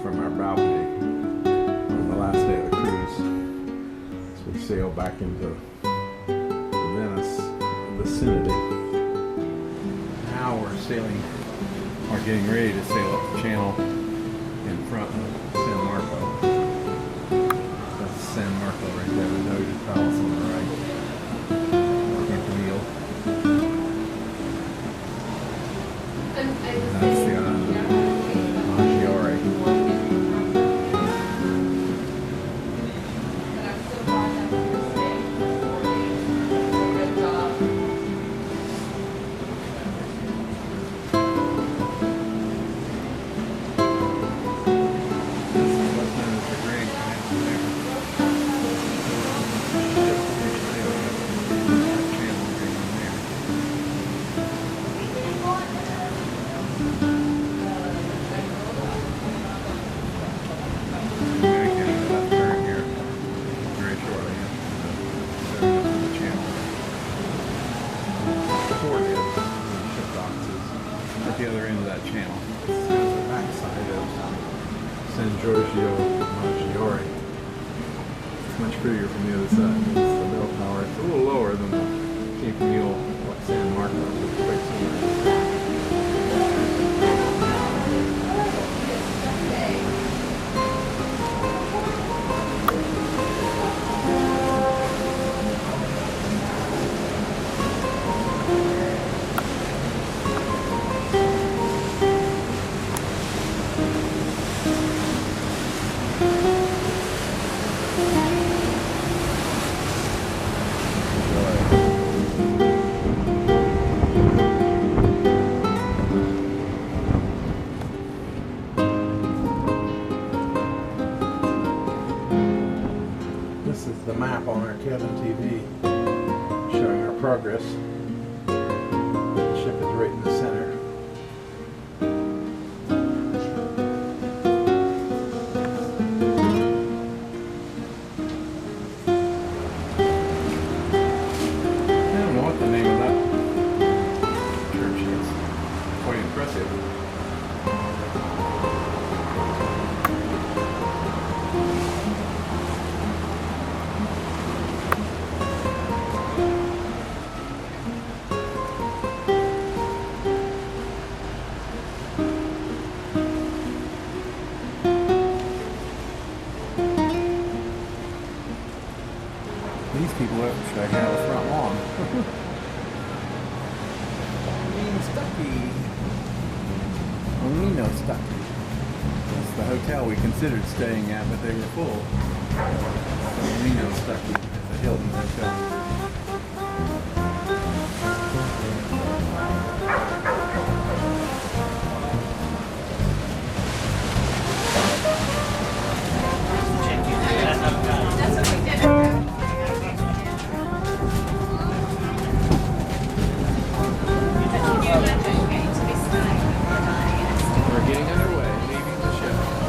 from our balcony on the last day of the cruise. So we sail back into Venice vicinity. Now we're sailing, or getting ready to sail up the channel in front of San Marco. That's San Marco right there, the Doge's Palace on the right. Campanile. That's the Maggiore. The other end of that channel. It's the backside of San Giorgio Maggiore. It's much prettier from the other side. It's the bell tower. It's a little lower than the Campanile San Marco, which is quite similar. This is the map on our cabin TV showing our progress. The ship is right in the center. I don't know what the name of that church is. Quite impressive. These people should hang out the front lawn. Being Stucky. Onino Stucky. That's the hotel we considered staying at, but they were full. Onino Stucky. It's a Hilton hotel.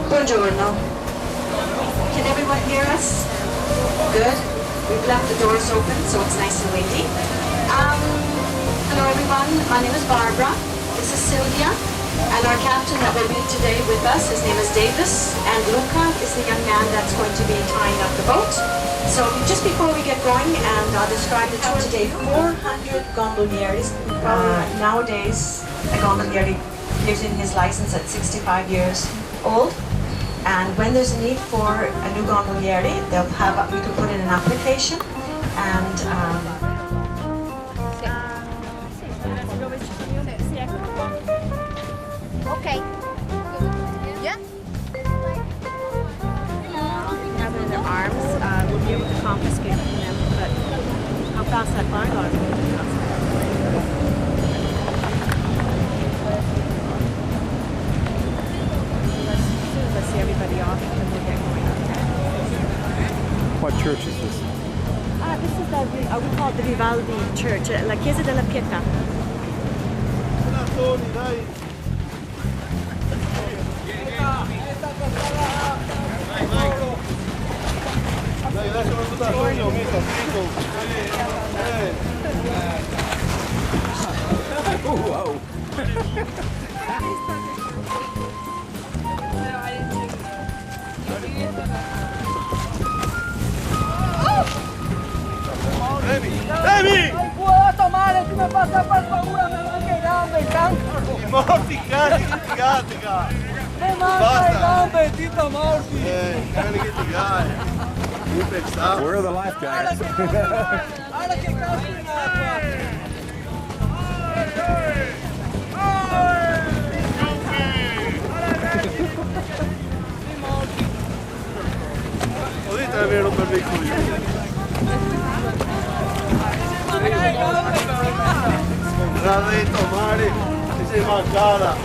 Buongiorno. Can everyone hear us? Good. We've left the doors open, so it's nice and windy. Hello everyone, my name is Barbara. This is Sylvia. And our captain that will be today with us, his name is Davis. And Luca is the young man that's going to be tying up the boat. So just before we get going, and I'll describe the tour today, 400 gondoliers. Nowadays, a gondolier gives in his license at 65 years old. And when there's a need for a new gondoliere, they'll have, you can put in an application and okay. Yeah. Have it in their arms, we'll be able to confiscate from them, but how fast that fire alarm will be. Let's see everybody off and we'll get going. What church is this? This is the, we call it the Vivaldi Church, La Chiesa della Pietà. Oh, whoa. No, I didn't take Baby! Baby! Puedo tomar, si me pasa per paura, me manca il gambe, il cancro. Morti cani litigati, cara! Me manca il gambe, Tito Morti. Cani litigati! Io pensavo. Where are the life jackets? Guarda che cazzo in acqua. Potete avere un bel veicolo. Grande di tomare, ti sei mancata.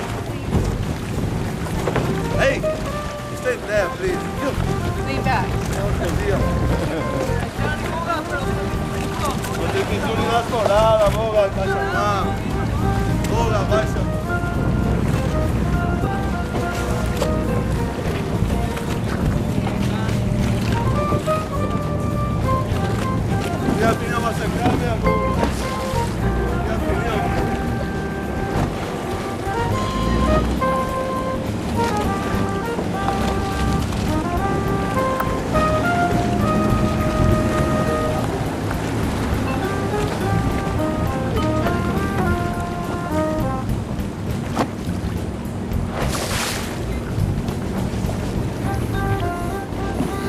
Hey, stay there, please. Lean back. Oddio. Non ti bisogna nascolare, moga, cacciamà. Moga, basta. Ya finiamo a seccarmi, amore. Ya finiamo.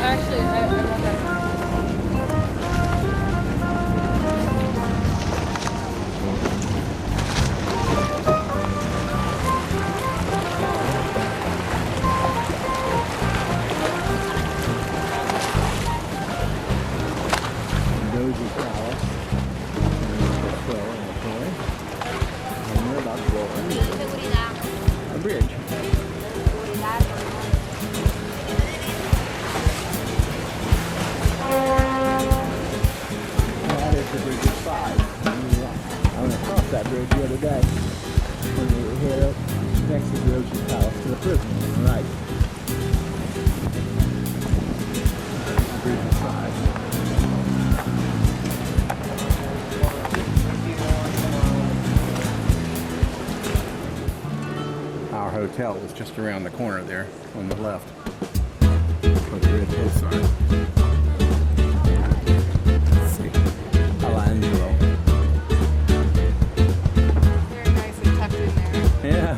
Actually, I love that. Dozy Palace. And we're about to go under a bridge. That is the bridge's side. I went across that bridge the other day when we head up next to the Dozy Palace to the prison on the right. The bridge's side. Our hotel was just around the corner there on the left. On the red hillside. Let's see. Alangelo. Very nicely tucked in there. Yeah.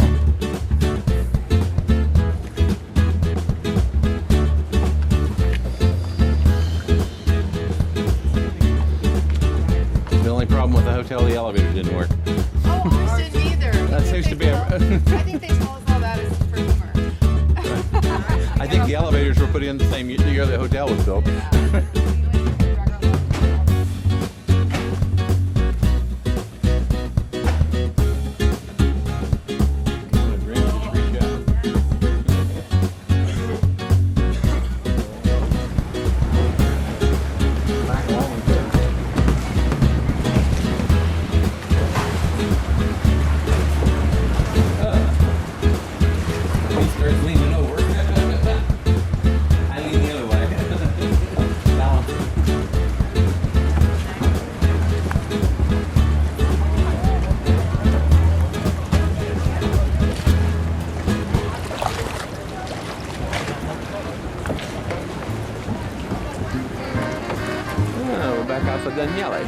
The only problem with the hotel, the elevator didn't work. Oh, ours didn't either. That seems to be a... I think they told us all that is for humor. I think the elevators were put in the same year the hotel was built. Leaning over. I lean the other way. Balance. Oh, we're back outside Daniele.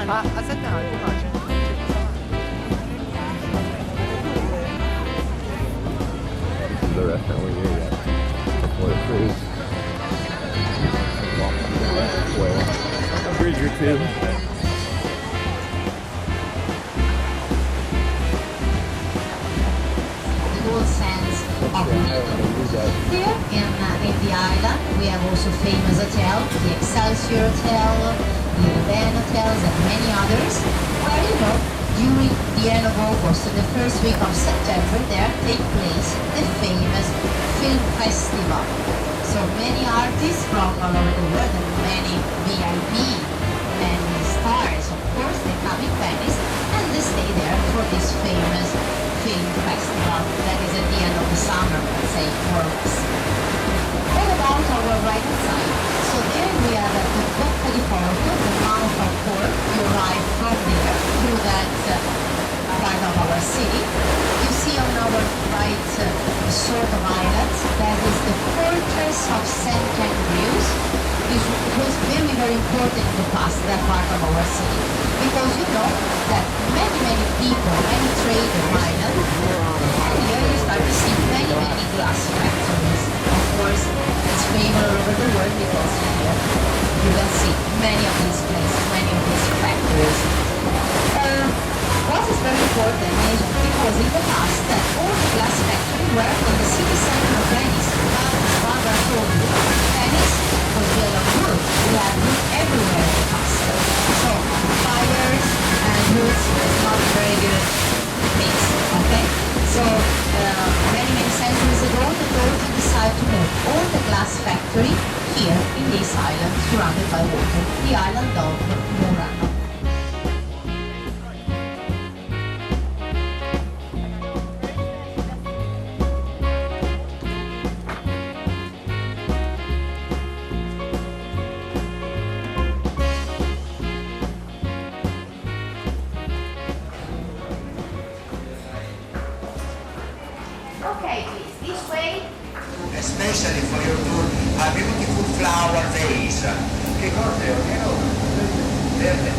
Aspetta un attimo, The restaurant we're here yet. Before the cruise. Walk down that way. A bridge or two. island. We have also famous hotel, the Excelsior Hotel, the Leven Hotels, and many others, where, you know, during the end of August and the first week of September, there take place the famous film festival. So many artists from all over the world and many VIP, many stars, of course, they come in Venice and they stay there for this famous film festival that is at the end of the summer, let's say, more or less. What about our right hand side? So there we have the Bocca di Porto, the mouth of port. You arrive from there through that part of our city. You see on our right a sort of island that is the fortress of St. Andrews. It was very, very important in the past, that part of our city, because you know that many people, many trade on island, and here you start to see many glass factories. Of course, it's famous all over the world because here you can see many of these places, many of these factories. What is very important is because in the past that all the glass factories were in the city center of Venice. As Barbara told you, Venice was built on wood. We had wood everywhere in the past. So fires and wood is not a very good mix, okay? So many centuries ago, the authorities decided to move all the glass factory here in this island surrounded by water, the island of Murano. Okay, please, this way. Especially for your tour, a beautiful flower vase. Che cos'è? Verde.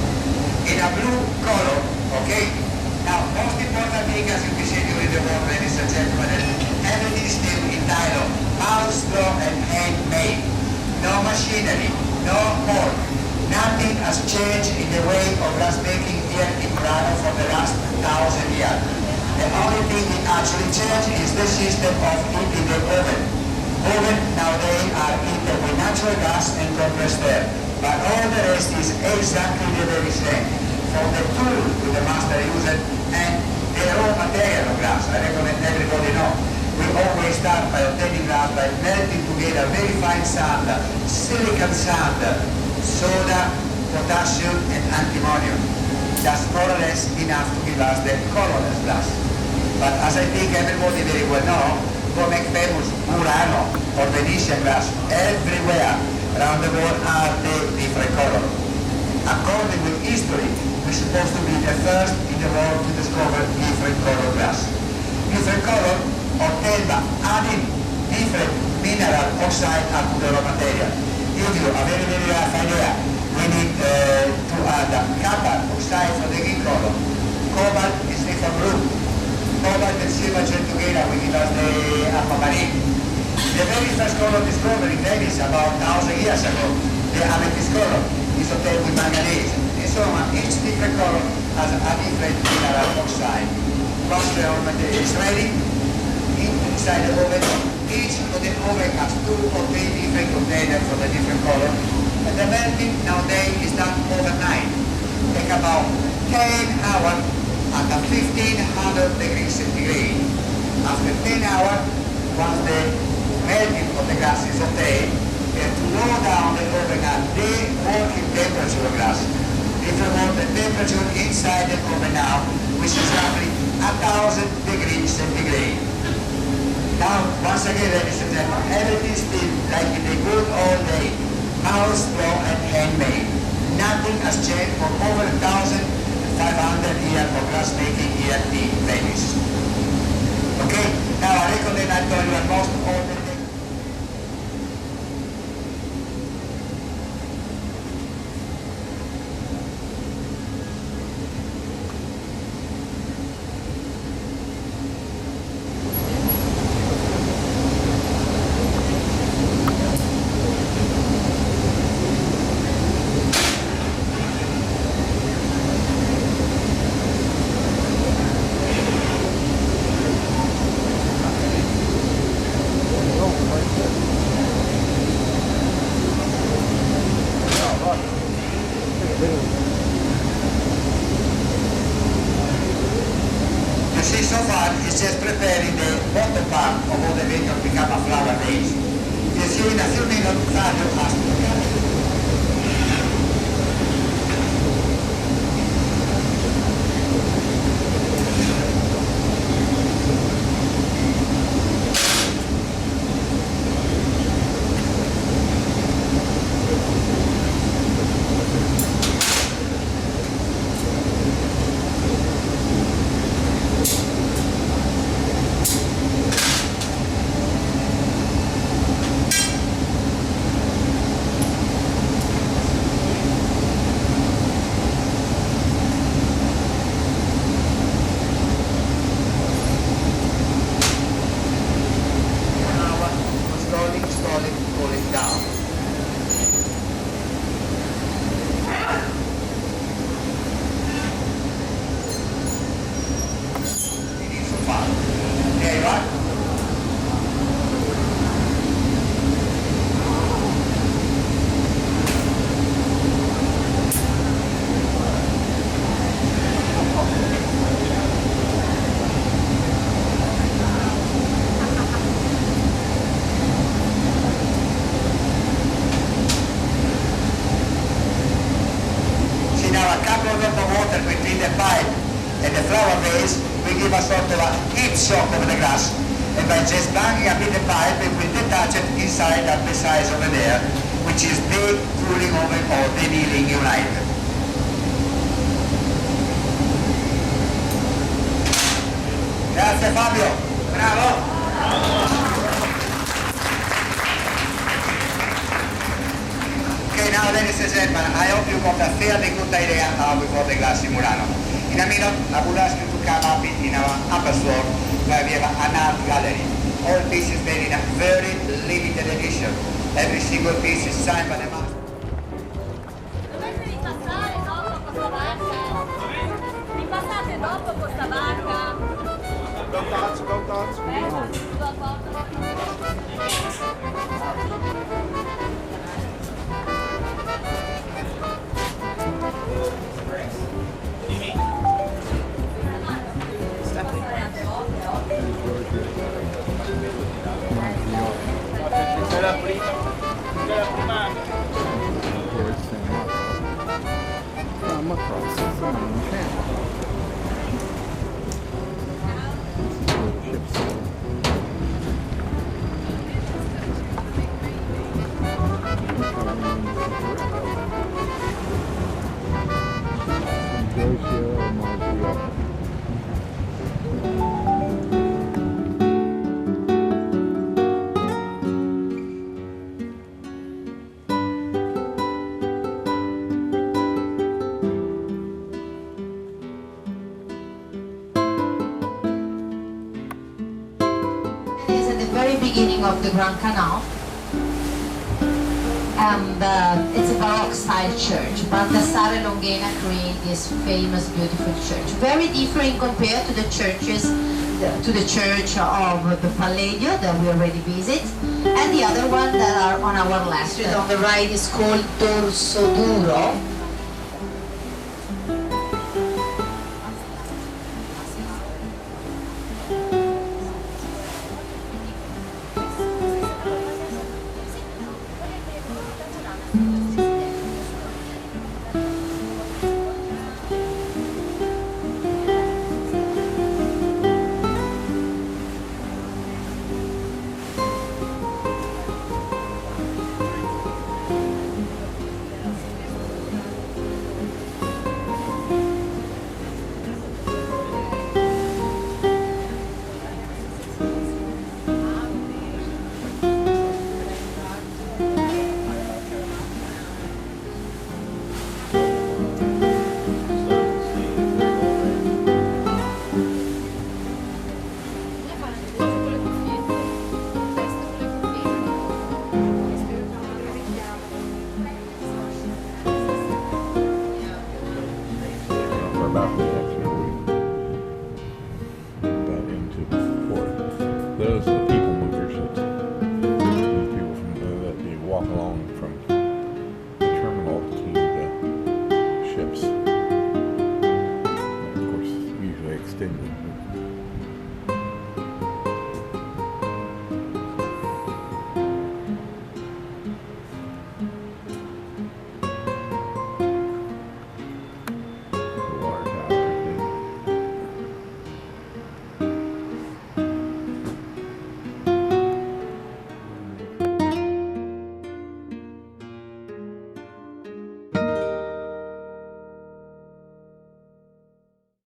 In a blue color, okay? Now, most important thing, as you can see during the war, ladies and gentlemen, everything is still in dialogue. House flow and handmade. No machinery, no more. Nothing has changed in the way of glassmaking here in Murano for the last 1,000 years. The only thing that actually changed is the system of heating the oven. Oven nowadays are heated with natural gas and compressed air, but all the rest is exactly the very same. From the tool to the master user and the raw material of glass. I recommend everybody know. We always start by obtaining glass by melting together very fine sand, silicon sand, soda, potassium and antimonium. That's more or less enough to give us the colorless glass. But as I think everybody very well know, to make famous Murano or Venetian glass everywhere around the world are the different colors. According with history, we're supposed to be the first in the world to discover different color glass. Different color obtained by adding different mineral oxide to the raw material. Give you a very rough idea. We need to add copper oxide for the green color. Cobalt is for blue. Cobalt and silver joined together will give us the aquamarine. The very first color discovered in Venice about 1,000 years ago, the amethyst color, is obtained with manganese. And so on, each different color has a different mineral oxide. Once the material is ready, inside the oven, each of the oven has 2 or 3 different containers for the different color. And the melting nowadays is done overnight. Take about 10 hours at a 1500 degrees centigrade. After 10 hours, once the melting of the glass is obtained, we have to lower down the oven at the working temperature of glass. If you want the temperature inside the oven now, which is roughly 1000 degrees centigrade. Now, once again, ladies and gentlemen, everything is still like in the good old day, house flow and handmade. Nothing has changed for over 1,500 years of glass making here in Venice. Okay, now I recommend I tell you the most important thing. vicina più o meno radio a cooling down. Inizio fatto. Ok, va? A couple of drop of water between the pipe and the flower vase will give a sort of a heat shock over the glass, and by just banging a bit the pipe it will detach it inside that size over there, which is the cooling oven or the annealing unit. Grazie Fabio, bravo! Okay, now ladies and gentlemen, I hope you got a fairly good idea how we got the glass in Murano. In a minute, I would ask you to come up in our upper floor where we have an art gallery. All pieces made in a very limited edition. Every single piece is signed by the master. Dovete ripassare dopo questa barca? Ripassate dopo questa barca? Don't touch, don't touch. I'm across the channel. Is at the very beginning of the Grand Canal, and it's a Baroque style church. Baldassare Longhena created this famous, beautiful church. Very different compared to the churches, to the church of the Palladio that we already visit, and the other one that are on our left. On the right is called Dorso Duro. About